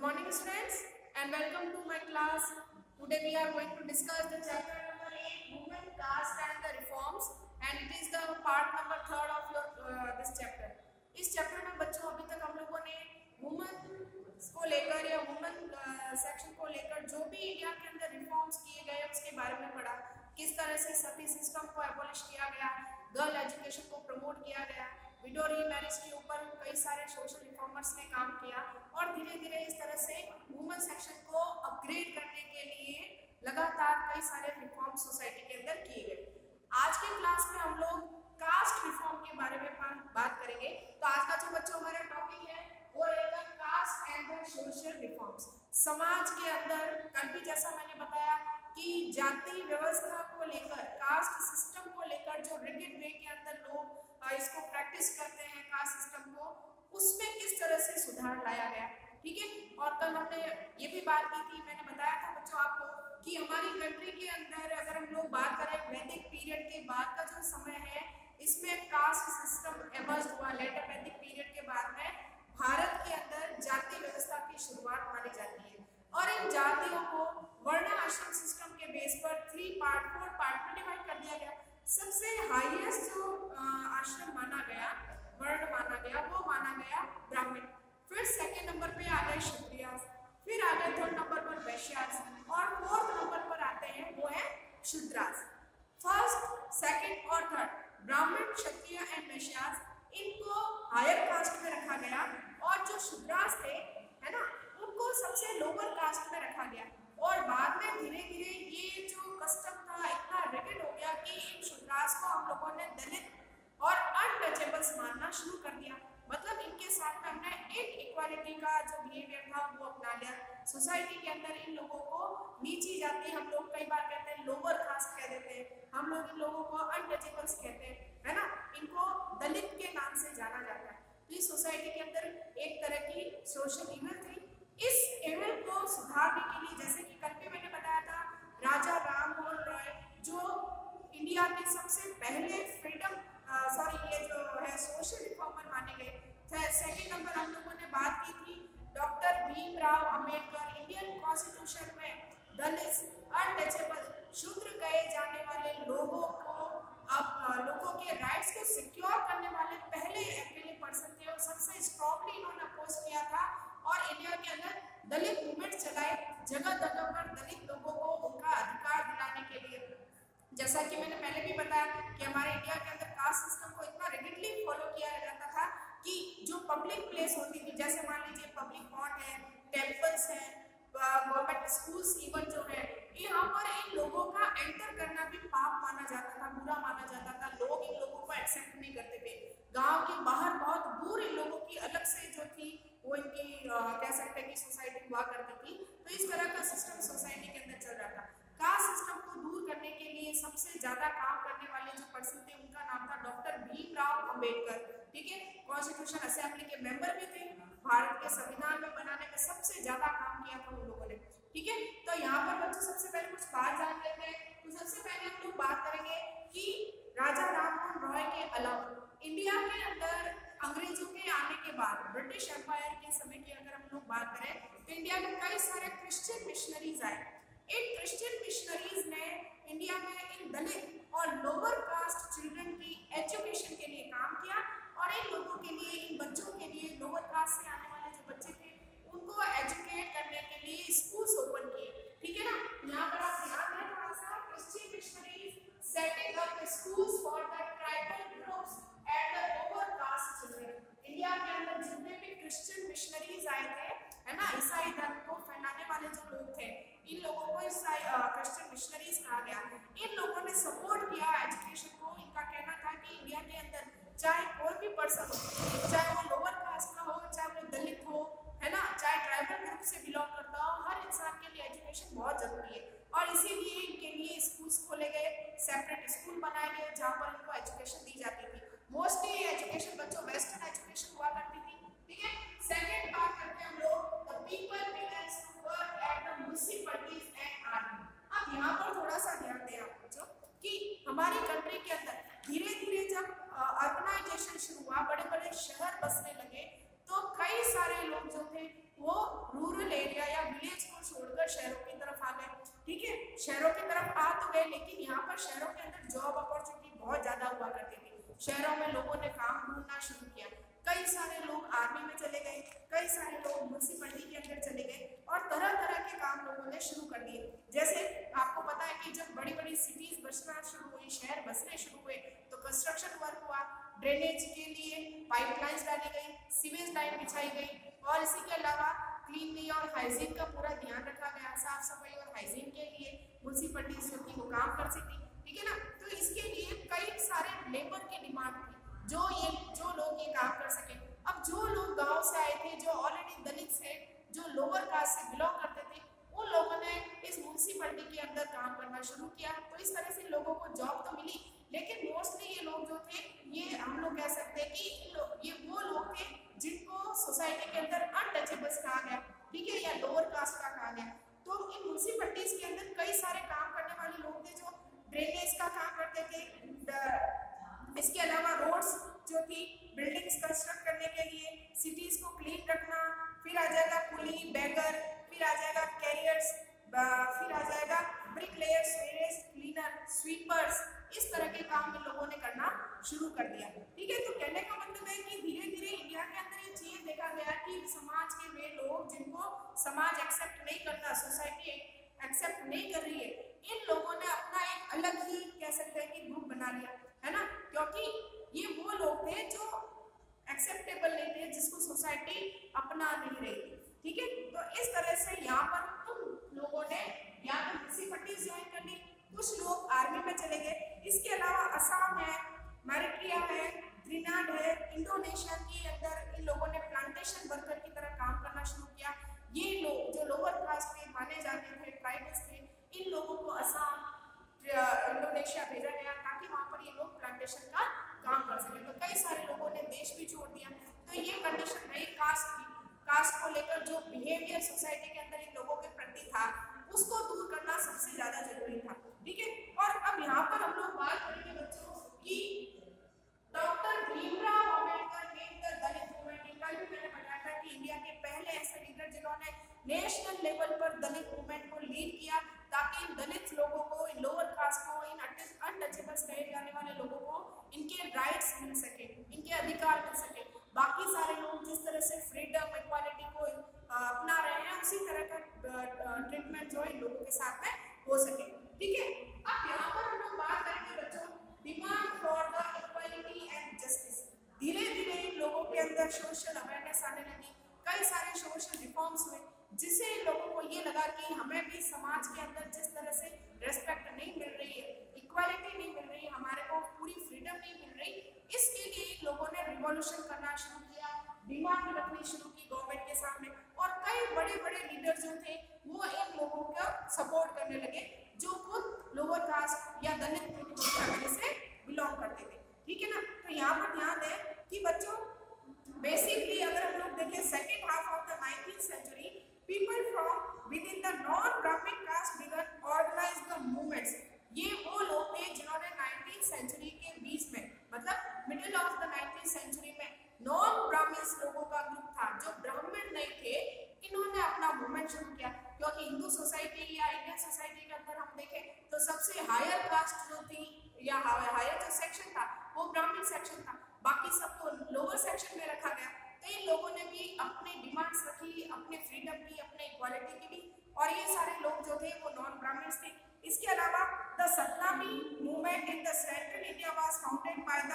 Good morning students and welcome to my class. Today we are going to discuss the chapter number 8 Women, Caste and the Reforms, and it is the part number 3 of your this chapter. इस chapter में बच्चों अभी तक हम लोगों ने women को लेकर या वुमेन सेक्शन को लेकर जो भी इंडिया के अंदर रिफॉर्म्स किए गए उसके बारे में पढ़ा। किस तरह से सती सिस्टम को एबॉलिश किया गया, गर्ल एजुकेशन को प्रमोट किया गया, विडो रीमैरिज के ऊपर कई सारे सोशल रिफॉर्मर्स ने काम किया और धीरे धीरे इस तरह से वुमेन सेक्शन को अपग्रेड करने के लिए लगातार कई सारे रिफॉर्म सोसाइटी के अंदर किए गए। आज के क्लास में हम लोग कास्ट रिफॉर्म के बारे में बात करेंगे। तो आज का जो बच्चों हमारा टॉपिक है वो रहेगा caste and the social reforms. समाज के अंदर कल भी जैसा मैंने बताया कि जाति व्यवस्था को लेकर, कास्ट सिस्टम को लेकर जो रिगिड वे के अंदर लोग इसको प्रैक्टिस करते हैं कास्ट सिस्टम को, उसमें किस तरह से सुधार लाया गया। ठीक है, और कल हमने ये भी बात की थी, मैंने बताया था बच्चों आपको कि हमारी कंट्री के अंदर अगर हम लोग बात करें वैदिक पीरियड के बाद का जो समय है इसमें कास्ट सिस्टम एमर्ज हुआ। लेटर वैदिक पीरियड के बाद में भारत के अंदर जाति व्यवस्था की शुरुआत मानी जाती है और इन जातियों को वर्ण आश्रम सिस्टम के बेस पर 4 पार्ट में डिवाइड कर दिया गया। सबसे हाईएस्ट जो आश्रम माना गया, वर्ण माना गया, वो माना गया ब्राह्मण। फिर सेकंड नंबर पे आ गए क्षत्रियास, फिर आ गए थर्ड नंबर पर वैश्यास और फोर्थ नंबर पर आते हैं वो है शूद्रास। फर्स्ट, सेकंड और थर्ड ब्राह्मण, क्षत्रिय एंड वैश्यास, इनको हायर कास्ट में रखा गया और जो शूद्रास थे है ना उनको सबसे लोअर कास्ट में रखा गया। और बाद में धीरे धीरे ये जो कस्टम था इतना रिगिड हो गया कि इन शूद्रास को हम लोगों ने दलित और अनटचेबल्स मानना शुरू कर दिया। मतलब इनके साथ में हमने इनइक्वालिटी का जो बिहेवियर था वो अपना लिया। सोसाइटी के अंदर इन लोगों को नीची जाति, हम लोग कई बार कहते हैं लोअर कास्ट कह देते हैं, हम लोग इन लोगों को अनटचेबल्स कहते हैं, है ना, इनको दलित के नाम से जाना जाता है। तो इस सोसाइटी के अंदर एक तरह की सोशल इविल थी। इस इविल को सुधारने के लिए, जैसे कि कल भी मैंने बताया था, राजा राम मोहन रॉय जो इंडिया के सबसे पहले ये जो है सोशल रिफॉर्मर माने गए। सेकंड नंबर हम लोगों ने बात की थी doctor Bhimrao Ambedkar. Indian constitution में दलित, अनटचेबल, शूद्र कहे जाने वाले लोगों को लोगों के राइट्स को सिक्योर करने वाले पहले अकेले पर्सन थे और सबसे स्ट्रॉन्गली इन्होंने अपोज किया था और इंडिया के अंदर दलित मूवमेंट चलाए, जगह जगह पर दलित लोगों को उनका अधिकार दिलाने के लिए। जैसा कि मैंने पहले भी बताया कि हमारे इंडिया के अंदर कास्ट सिस्टम को इतना रिगिडली फॉलो किया जाता था कि जो पब्लिक प्लेस होती थी, जैसे मान लीजिए पब्लिक पॉन्ड है, टेम्पल्स है, गवर्नमेंट स्कूल्स इवन जो है, यहाँ पर इन लोगों का एंटर करना भी पाप माना जाता था, बुरा माना जाता था। लोग इन लोगों को एक्सेप्ट नहीं करते थे। गांव के बाहर बहुत दूर इन लोगों की अलग से जो थी वो इनकी कह सकते हैं कि सोसाइटी हुआ करती थी। तो इस तरह का सिस्टम सोसाइटी के अंदर चल रहा था। कास्ट सिस्टम को दूर करने के लिए सबसे ज्यादा काम करने वाले जो पर्सन थे उनका नाम था डॉक्टर भीमराव अंबेडकर। ठीक है, कॉन्स्टिट्यूशन असेंबली के मेंबर भी थे, भारत के संविधान में बनाने में सबसे ज्यादा काम किया था उन लोगों ने। ठीक है, तो यहाँ पर बच्चों सबसे पहले कुछ बात जान लेते हैं। तो सबसे पहले हम लोग बात करेंगे कि राजा राममोहन रॉय के अलावा इंडिया के अंदर अंग्रेजों के आने के बाद ब्रिटिश एम्पायर के समय की अगर हम लोग बात करें तो इंडिया में कई सारे क्रिश्चियन मिशनरीज आए। इन क्रिश्चियन मिशनरीज ने इंडिया में इन दलित और लोअर कास्ट चिल्ड्रन की एजुकेशन के लिए काम किया और इन लोगों के लिए, इन बच्चों के लिए, लोअर कास्ट से आने वाले जो बच्चे थे उनको एजुकेट करने के लिए स्कूल्स ओपन किए। ठीक है ना, यहाँ पर आप ध्यान दें थोड़ा सा, Christian missionaries setting up schools for the tribal groups and the lower caste children. India के अंदर जितने भी क्रिश्चियन मिशनरीज आए थे, है ना, ईसाई धर्म को फैलाने वाले जो लोग थे, इन लोगों को क्रिश्चियन मिशनरीज कहा गया। इन लोगों ने सपोर्ट किया एजुकेशन को। इनका कहना था कि इंडिया के अंदर चाहे कोई भी पर्सन हो, चाहे वो लोअर कास्ट का हो, चाहे वो दलित हो, है ना, चाहे ट्राइबल ग्रुप से बिलोंग करता हो, हर इंसान के लिए एजुकेशन बहुत जरूरी है। और इसीलिए इनके लिए स्कूल्स खोले गए, सेपरेट स्कूल बनाए गए जहाँ पर इनको एजुकेशन दी जाती थी। मोस्टली एजुकेशन बच्चों वेस्टर्न एजुकेशन हुआ करती थी। ठीक है, सेकंड बात करते हैं हम लोग the people begins to work at the municipalities and army. अब यहाँ पर थोड़ा सा ध्यान दें आप बच्चों कि हमारी कंट्री के अंदर धीरे धीरे जब अर्बनाइजेशन शुरू हुआ, बड़े बड़े शहरों की तरफ आ तो गए, लेकिन यहाँ पर शहरों के अंदर जॉब अपॉर्चुनिटी बहुत ज्यादा हुआ करती थी। शहरों में लोगों ने काम ढूंढना शुरू किया, कई सारे लोग आर्मी में चले गए, कई सारे लोग म्युनिसिपैलिटी के अंदर चले गए और तरह तरह के काम लोगों ने शुरू कर दिए। जैसे आपको पता है कि जब बड़ी बड़ी सिटीज बसना शुरू हुई, शहर बसने शुरू हुए, तो कंस्ट्रक्शन वर्क हुआ, ड्रेनेज के लिए पाइपलाइंस डाली गई, सीवेज लाइन बिछाई गई और इसी के अलावा क्लीनली और हाइजीन का पूरा ध्यान रखा गया। साफ सफाई और हाइजीन के लिए म्युनिसिपैलिटीज जो थी वो काम कर सकी, ठीक है ना। तो इसके लिए कई सारे लेबर की डिमांड थी, जो लोग ये काम कर सके। अब जो लोग गांव से आए थे, जो ऑलरेडी दलित से, जो लोअर कास्ट से बिलोंग करते थे, उन लोगों ने इस म्युनिसिपैलिटी के अंदर काम करना शुरू किया। तो इस तरह से लोगों को जॉब तो मिली, लेकिन मोस्टली ये लोग जो थे, ये हम लोग कह सकते हैं कि ये वो लोग थे जिनको सोसाइटी के अंदर अनटचेबल्स कहा गया, ठीक है, या लोअर कास्ट का कहा गया। तो इन म्युनिसिपैलिटीज के अंदर कई सारे काम करने वाले लोग थे, जो ड्रेनेज का काम करते थे, इसके अलावा रोड्स जो थी, बिल्डिंग्स कंस्ट्रक्ट करने के लिए, सिटीज को क्लीन रखना, फिर आ जाएगा कुली, बेगर, फिर आ जाएगा कैरियर्स, फिर आ जाएगा ब्रिकलेयर्स, क्लीनर, स्वीपर्स, इस तरह के काम इन लोगों ने करना शुरू कर दिया, ठीक है। तो कहने का मतलब है कि धीरे धीरे इंडिया के अंदर ये चीज देखा गया कि समाज के वे लोग जिनको समाज एक्सेप्ट नहीं करता, सोसाइटी एक्सेप्ट नहीं कर रही है, इन लोगों ने अपना एक अलग ही कह सकते हैं कि ग्रुप बना लिया, है ना, क्योंकि ये वो लोग थे जो एक्सेप्टेबल नहीं थे, जिसको सोसाइटी अपना नहीं रही थी, ठीक है। तो इस तरह से यहाँ पर उन लोगों ने या तो म्युनिसिपैलिटीज ज्वाइन कर ली, कुछ लोग आर्मी में चले गए। इसके अलावा असम है, मैरिट्रिया है, त्रिनाड है, इंडोनेशिया के अंदर इन लोगों ने प्लांटेशन वर्कर की तरह काम करना शुरू किया। ये लोग जो लोअर कास्ट के माने जाते थे, ट्राइबल्स थे, इन लोगों को असम, इंडोनेशिया भेजा गया ताकि वहां पर ये लोग प्लांटेशन का काम कर सके। तो कई सारे लोगों ने देश भी छोड़ दिया। तो ये कंडीशन रही कास्ट की। कास्ट को लेकर जो बिहेवियर सोसाइटी के अंदर इन लोगों के प्रति था, उसको दूर करना सबसे ज्यादा जरूरी था, ठीक है। और अब यहाँ पर हम लोग बात करेंगे बच्चों कि डॉक्टर भीमराव अंबेडकर ने दलित मूवमेंट, कल भी मैंने बताया था कि इंडिया के पहले ऐसे लीडर जिन्होंने नेशनल लेवल पर दलित मूवमेंट को लीड किया, ताकि इन दलित लोगों को, इन लोअर कास्ट को, इन अनटचेबल्स कहे जाने वाले लोगों को इनके राइट्स मिल सके, इनके अधिकार मिल सके। बाकी सारे लोग जिस तरह से फ्रीडम, इक्वालिटी को अपना रहे हैं, उसी तरह का ट्रीटमेंट जो इन लोगों के साथ में हो सके, ठीक है। अब यहाँ पर हम लोग बात करेंगे बच्चों demand for the equality and justice. धीरे धीरे इन लोगों के अंदर सोशल अवेयरनेस आने लगी, कई सारे सोशल रिफॉर्म्स हुए, जिससे इन लोगों को ये लगा कि हमें भी समाज के अंदर जिस तरह से रेस्पेक्ट नहीं मिल रही है, इक्वालिटी नहीं मिल रही, हमारे को पूरी फ्रीडम नहीं मिल रही, इसके लिए इन लोगों ने रिवॉल्यूशन करना शुरू किया, डिमांड रखनी शुरू की गवर्नमेंट के सामने। और कई बड़े बड़े लीडर जो थे वो इन लोगों का सपोर्ट करने लगे, जो खुद लोअर कास्ट या दलित फैमिली से बिलोंग करते थे, ठीक है ना। तो यहाँ पर ध्यान दें कि बच्चों बेसिकली अगर हम लोग देखें second half of the 19th century, people from within the non-Brahmin caste began organize the movements। ये वो लोग थे जिन्होंने 19th सेंचुरी के बीच में, मतलब middle of the 19th century में नॉन ब्राह्मण्स लोगों का ग्रुप था, जो ब्राह्मण नहीं थे, इन्होंने अपना मूवमेंट शुरू किया। क्योंकि हिंदू सोसाइटी या इंडियन सोसाइटी के अंदर हम देखें तो सबसे हायर कास्ट जो थी या हायर जो सेक्शन था वो ब्राह्मण सेक्शन था, बाकी सबको लोअर सेक्शन में रखा गया। तो इन लोगों ने भी अपनी डिमांड्स रखी, अपने फ्रीडम की, अपने इक्वालिटी की भी, और ये सारे लोग जो थे वो नॉन ब्राह्मण्स थे। इसके अलावा the Satnami movement in the central India was founded by the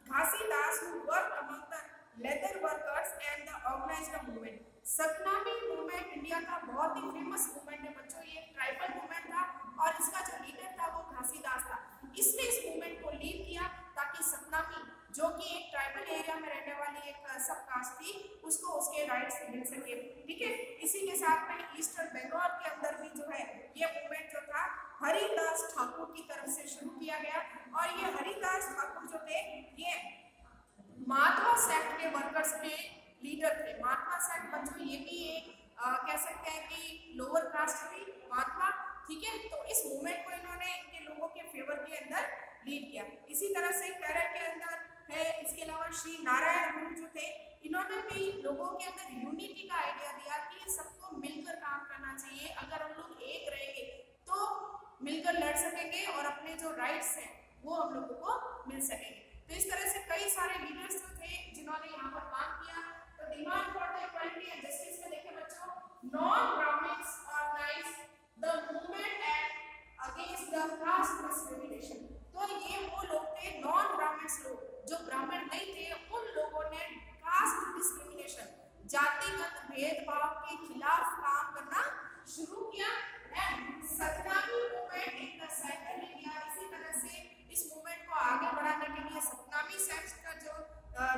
Ghasidas who worked among the leather workers and the organized the movement. Satnami movement India का बहुत ही फेमस मूवमेंट है बच्चों, ये ट्राइबल मूवमेंट था और इसका जो लीडर था वो घासीदास था। इसने इस मूवमेंट को लीड किया ताकि सतनामी, जो कि एक ट्राइबल एरिया में रहने वाली एक सब कास्ट थी, उसको उसके राइट्स मिल सके, ठीक है। इसी के साथ में ईस्टर्न बंगाल के अंदर भी जो है ये मूवमेंट जो था हरिदास ठाकुर की तरफ से शुरू किया गया। और ये हरिदास ठाकुर जो थे ये महात्मा सेक्ट के वर्कर्स के लीडर थे। महात्मा सेक्ट बच्चों ये भी एक कह सकते हैं कि लोअर कास्ट थी महात्मा, ठीक है। तो इस मूवमेंट को इन्होंने इनके लोगों के फेवर के अंदर लीड किया। इसी तरह से केरल के अंदर है, इसके अलावा श्री नारायण गुरु जो थे, इन्होंने भी लोगों के अंदर यूनिटी का आइडिया दिया कि सबको मिलकर काम करना चाहिए। अगर हम लोग एक रहेंगे तो मिलकर लड़ सकेंगे और अपने जो राइट्स हैं वो हम लोगों को मिल सकेंगे। तो इस तरह से कई सारे लीडर्स जो थे जिन्होंने यहाँ पर काम किया। तो demand for the equality and justice में देखें बच्चों, non Brahmins organize the movement against the caste discrimination. तो ये वो लोग थे, नॉन ब्राह्मण्स लोग, जो ब्राह्मण नहीं थे, उन लोगों ने कास्ट डिस्क्रिमिनेशन, जातिगत भेदभाव के खिलाफ काम करना शुरू किया। And Satnami movement in the central India, इसी तरह से इस मूवमेंट को आगे बढ़ाने के लिए सतनामी सेक्ट का जो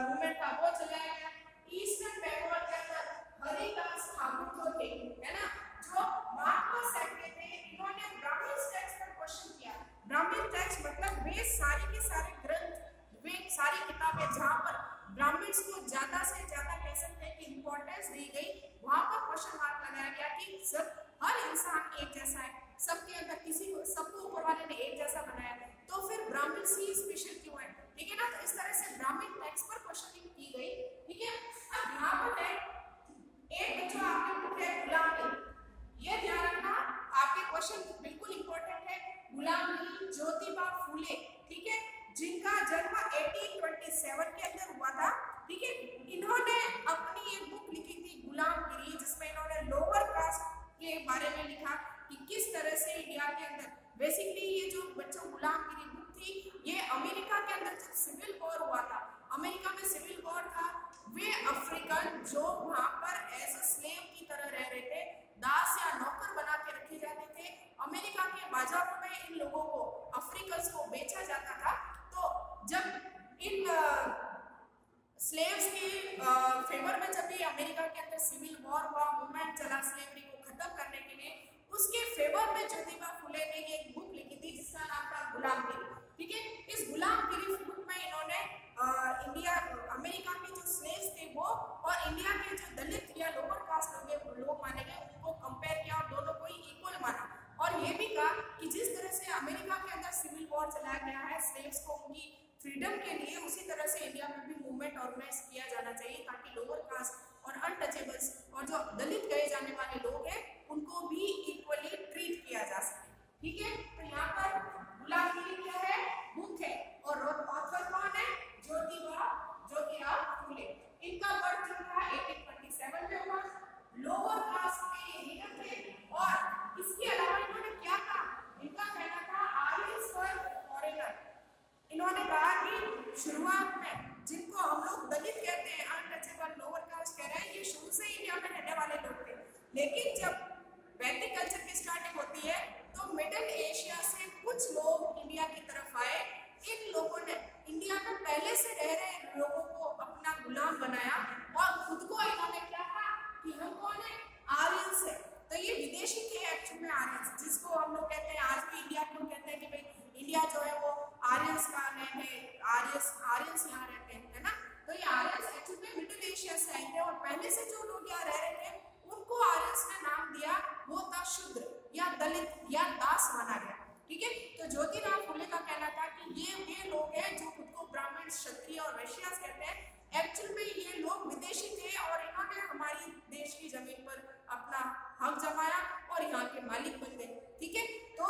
मूवमेंट था वो चलाया गया। ईस्टर्न बंगाल के अंदर हरिदास ठाकुर जो थे, है ना, जो महात्मा सेक्ट के थे, इन्होंने ब्राह्मण टेक्स्ट पर क्वेश्चन किया। ब्राह्मण टेक्स्ट मतलब वे सारे के सारे ग्रंथ, वे सारी किताबें जहाँ पर ब्राह्मण्स को ज्यादा से ज्यादा कह सकते हैं कि इंपॉर्टेंस दी गई, वहां पर क्वेश्चन मार्क लगाया गया कि सब हर इंसान एक जैसा है, सबके अंदर किसी को, सबको ऊपर वाले ने एक जैसा बनाया, तो फिर ब्राह्मण ही स्पेशल क्यों है, ठीक है ना। तो इस तरह से ब्राह्मण टेक्स्ट पर क्वेश्चनिंग की गई, ठीक है। अब यहाँ पर है एक बच्चों आपने बुक है गुलाम अली, ये ध्यान रखना आपके क्वेश्चन बिल्कुल इंपॉर्टेंट है। गुलाम अली ज्योतिबा फूले, ठीक है, जिनका जन्म 1827 के अंदर हुआ था, ठीक है। इन्होंने अपनी एक बुक लिखी थी गुलामगिरी, जिसमें इन्होंने लोअर कास्ट के बारे में लिखा कि किस तरह से इंडिया के अंदर बेसिकली ये जो बच्चों गुलामगिरी बुक थी, ये अमेरिका के अंदर जब सिविल वॉर हुआ था, अमेरिका में सिविल वॉर था, वे अफ्रीकन जो वहां पर एज अ स्लेव की तरह रह रहे थे, दास या नौकर बना के रखे जाते थे, अमेरिका के बाजारों में इन लोगों को, अफ्रीकन्स को बेचा जाता था। तो जब इन स्लेव्स के फेवर में जब भी अमेरिका के अंदर सिविल वॉर हुआ, मूवमेंट चला स्लेवरी को खत्म करने के लिए, उसके फेवर में ज्योतिबा फुले ने एक बुक लिखी थी जिसका नाम था गुलामगिरी, ठीक है। इस गुलामगिरी बुक में इन्होंने इंडिया, अमेरिका के जो स्लेव्स थे वो और इंडिया के जो दलित या लोअर कास्ट लोग माने गए, उनको कंपेयर किया और दोनों को ही इक्वल माना, और ये भी कहा कि जिस तरह से अमेरिका के अंदर सिविल वॉर चलाया गया है स्लेव्स को उनकी फ्रीडम के लिए, उसी तरह से इंडिया में भी मूवमेंट ऑर्गेनाइज किया जाना चाहिए ताकि लोअर कास्ट और अनटचेबल्स और जो दलित कहे जाने वाले लोग हैं उनको भी इक्वली ट्रीट किया जा सके, ठीक है। तो यहाँ पर गुलामगिरी क्या है, बुक है, और ऑथर कौन है, ज्योतिराव फुले। इनका बर्थ जो था 1827 में हुआ, लोअर कास्ट के लीडर थे, और इसके अलावा इन्होंने क्या कहा, इनका कहना था आर्यंस वर फॉरेनर। इन्होंने कहा कि शुरुआत में जिनको हम लोग दलित कहते हैं, अनटचेबल लोअर कास्ट कह रहे हैं, ये शुरू से इंडिया में रहने वाले लोग थे, लेकिन जब वैदिक कल्चर की स्टार्टिंग होती है तो मिडिल एशिया से कुछ लोग इंडिया की तरफ आए। इन लोगों ने इंडिया में पहले से रह रहे लोगों को अपना गुलाम बनाया और खुद को इन्होंने क्या कहा कि हम कौन है, आर्यंस है। तो ये विदेशी थे एक्चुअल में आर्यंस, जिसको हम लोग कहते हैं, आज भी इंडिया क्यों कहते हैं कि भाई इंडिया जो है वो आर्यंस का नेम है, आर्यंस यहाँ रहते हैं, है ना। तो ये आर्यंस एक्चुअल में मिडिल एशिया से आए थे और पहले से जो लोग यहाँ रह रहे थे उनको आर्यंस ने नाम दिया, वो था शूद्र या दलित या दास माना गया, ठीक है। तो ज्योतिराव फुले का कहना था कि ये लोग हैं जो खुद को ब्राह्मण, क्षत्रिय और वैश्य कहते हैं, एक्चुअल में ये लोग विदेशी थे और इन्होंने हमारी देश की जमीन पर अपना हक जमाया और यहाँ के मालिक बन गए, ठीक है। तो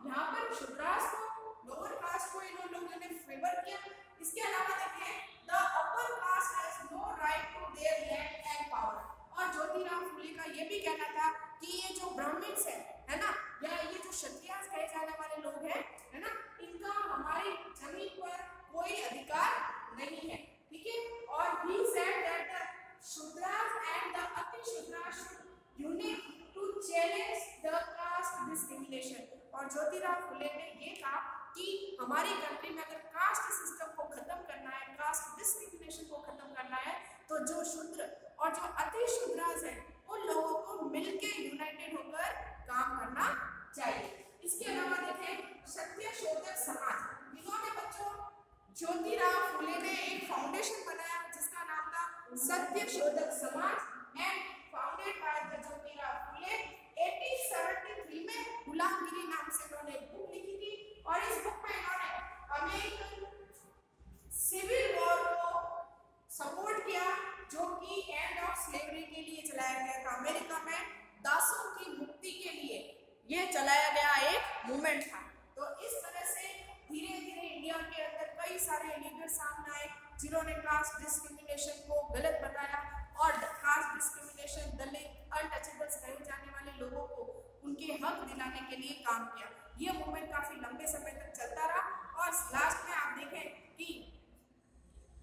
यहाँ पर शूद्रास को, लोअर कास्ट को इन लोगों ने फेवर किया। इसके अलावा देखें, the upper caste has no right to their land and power. और ज्योतिराव फुले का ये भी कहना था कि ये जो ब्राह्मण्स है ना, या ये जो क्षत्रिय कहे जाने वाले लोग हैं, है ना, इनका हमारी जमीन पर कोई अधिकार नहीं है, ठीक है। और he said that the Shudras and the Ati-Shudras should unite to challenge the caste discrimination। और ज्योतिराव फुले ने ये कहा कि हमारी कंट्री में अगर कास्ट सिस्टम को खत्म करना है, कास्ट डिस्क्रिमिनेशन को खत्म करना है, तो जो शूद्र और जो अति शूद्रास हैं उन लोगों को मिलके यूनाइटेड होकर काम करना चाहिए। इसके अलावा देखें, सत्य शोधक समाज, इन्होंने बच्चों ज्योतिराव फुले ने एक फाउंडेशन बनाया जिसका नाम था Satya Shodhak Samaj and founded by the Jyotirao Phule. 1873 में गुलामगिरी नाम से इन्होंने बुक लिखी थी और इस बुक में इन्होंने अमेरिकन सिविल वॉर को सपोर्ट किया जो कि एंड ऑफ स्लेवरी के लिए चलाया गया था। अमेरिका में दासों की मुक्ति के लिए ये चलाया गया एक मूवमेंट था। तो इस तरह से धीरे धीरे इंडिया के अंदर कई सारे लीडर सामने आए जिन्होंने कास्ट डिस्क्रिमिनेशन को गलत बताया और कास्ट डिस्क्रिमिनेशन, दलित, अनटचेबल्स कहे जाने वाले लोगों को उनके हक दिलाने के लिए काम किया। ये मूवमेंट काफी लंबे समय तक चलता रहा और लास्ट में आप देखें कि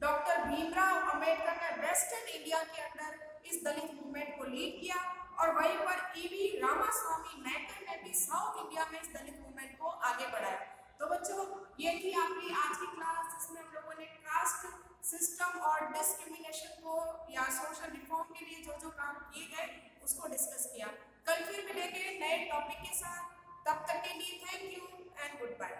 डॉक्टर भीमराव अंबेडकर ने वेस्टर्न इंडिया के अंदर इस दलित मूवमेंट को लीड किया और वहीं पर ईवी रामास्वामी नायकर ने भी साउथ इंडिया में इस दलित मूवमेंट को आगे बढ़ाया। तो बच्चों, ये थी आपकी आज की क्लास जिसमें हम लोगों ने कास्ट सिस्टम और डिस्क्रिमिनेशन को या सोशल रिफॉर्म के लिए जो जो काम किए गए उसको डिस्कस किया। कल फिर मिलेंगे नए टॉपिक के साथ, तब तक के लिए thank you and good bye.